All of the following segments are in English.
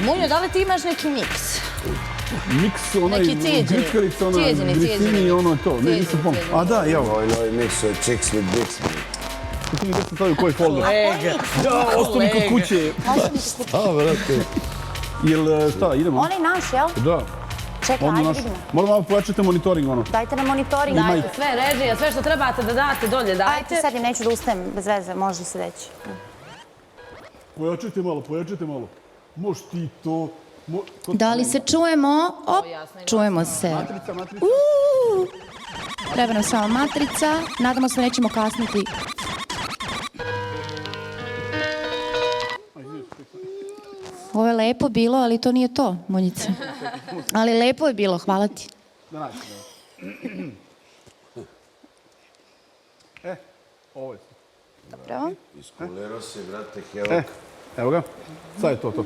Munjo, da li ti imaš neki miks? Miks, onaj grickalica, ona gricini i ono to. Ne, nisam pomno. A da, evo. Novi miks od Chicks with Dicks. Ti mi gdje sam stavio koji folder? Da, ostao mi kod kuće. A, vrate. Jel, šta, idemo? Onaj naš, jel? Da. Čekaj, ajde vidimo. Moramo malo pojačati monitoring, ono. Dajte na monitoring. Dajte sve, režija, sve što trebate da date dolje, dajte. Ajde, sad ja neću da ustajem, bez veze, može se reći. Pojačajte malo. Moš ti to... Da li se čujemo? Op, čujemo se. Matrica. Treba nam samo matrica. Nadamo se da nećemo kasniti. Ovo je lepo bilo, ali to nije to, Munjice. Ali lepo je bilo, hvala ti. Da naći. Ovo je. Dobro. Iskulero se, brate, Hevak. Evo ga. Sad je to.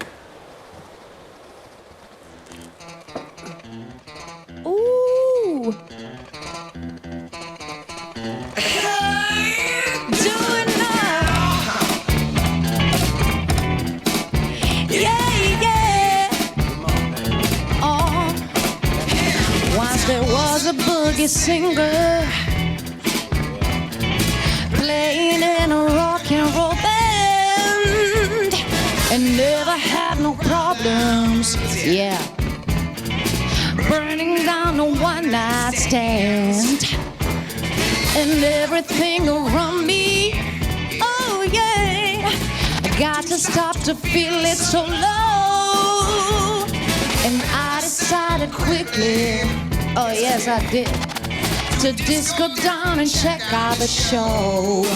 There was a boogie singer playing in a rock and roll band and never had no problems, yeah, burning down a one-night stand and everything around me, oh yeah, I got to stop to feel it so low, and I decided quickly, oh yes I did, to disco down and check out the show.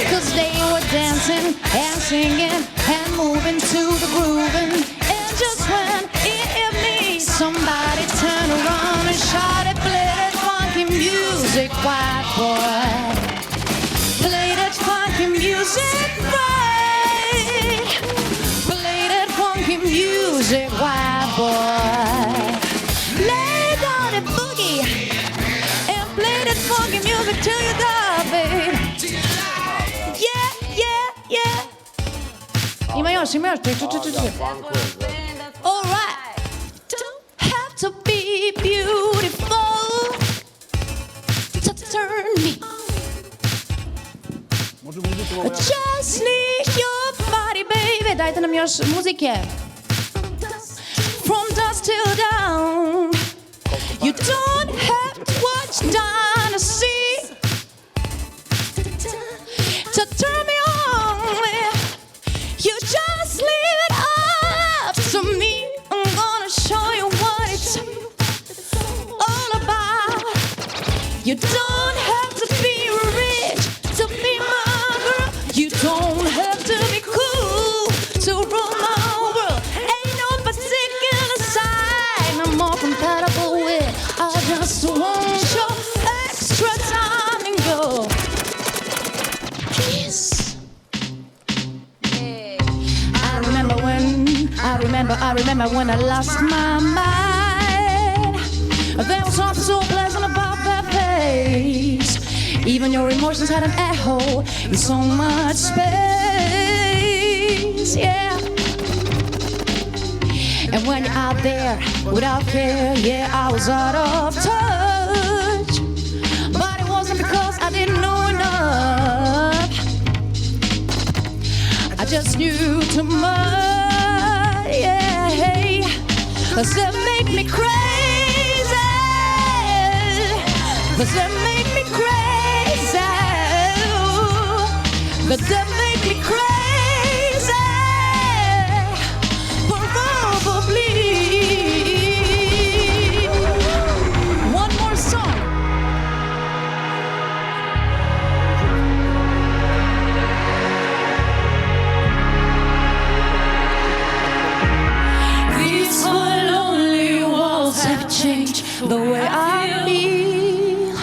Cause they were dancing and singing and moving to the grooving. And just when it hit me, somebody turned around and shouted, play that funky music, white boy. Play that funky music, right. Play that funky music, white boy. Funky music till you die, babe. Yeah. Ima još. All right. Don't have to be beautiful to turn me. Just need your body, baby. Dajte nam još muzike. From dusk till dawn. You don't have to watch down to see, to turn me on. You just leave it up to me. I'm gonna show you what it's all about. You don't have to be rich to be my girl. You don't have to be cool to rule my world. Ain't no particular side I'm more compatible with. I just want your extra time and go kiss. I remember when I lost my mind. There was something so pleasant about that place. Even your emotions had an echo in so much space, yeah. And when you're out there without care, yeah, I was out of touch. But it wasn't because I didn't know enough. I just knew too much, yeah. Does that make me crazy? Does that make me crazy? Does that make me crazy? The way I feel,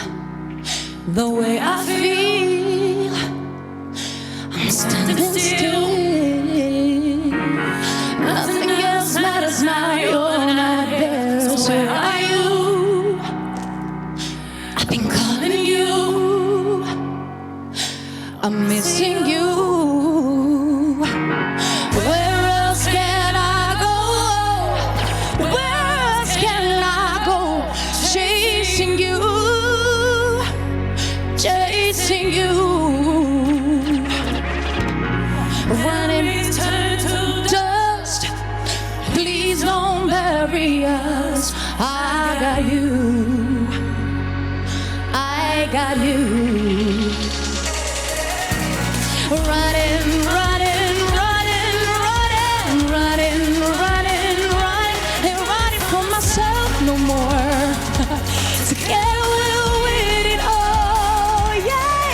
the way I feel, I'm standing still. Nothing else matters now, you're not there. So where are you? I've been calling you, I'm missing you. Where else can I go? got you. I got you. Running, running, running, running, running, running, running, ain't running for myself no more. Together we'll win it all, yeah.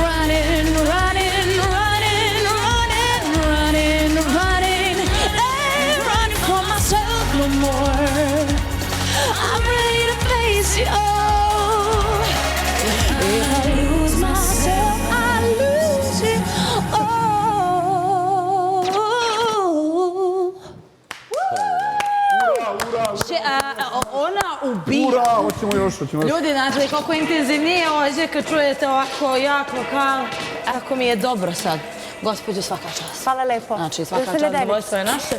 Running, running, running, running, running, running, ain't running for myself no more. I'm ready to face it all. If I lose myself, I lose it all. Ona ubija. Ura, hoćemo još. Ljudi, znate koliko intenzivnije ođe kad čujete ovako jak vokal. Ako mi je dobro sad. Gospođo, svaka čast. Hvala lepo. Znači, svaka Veselje čast, device. zadovoljstvo je naše.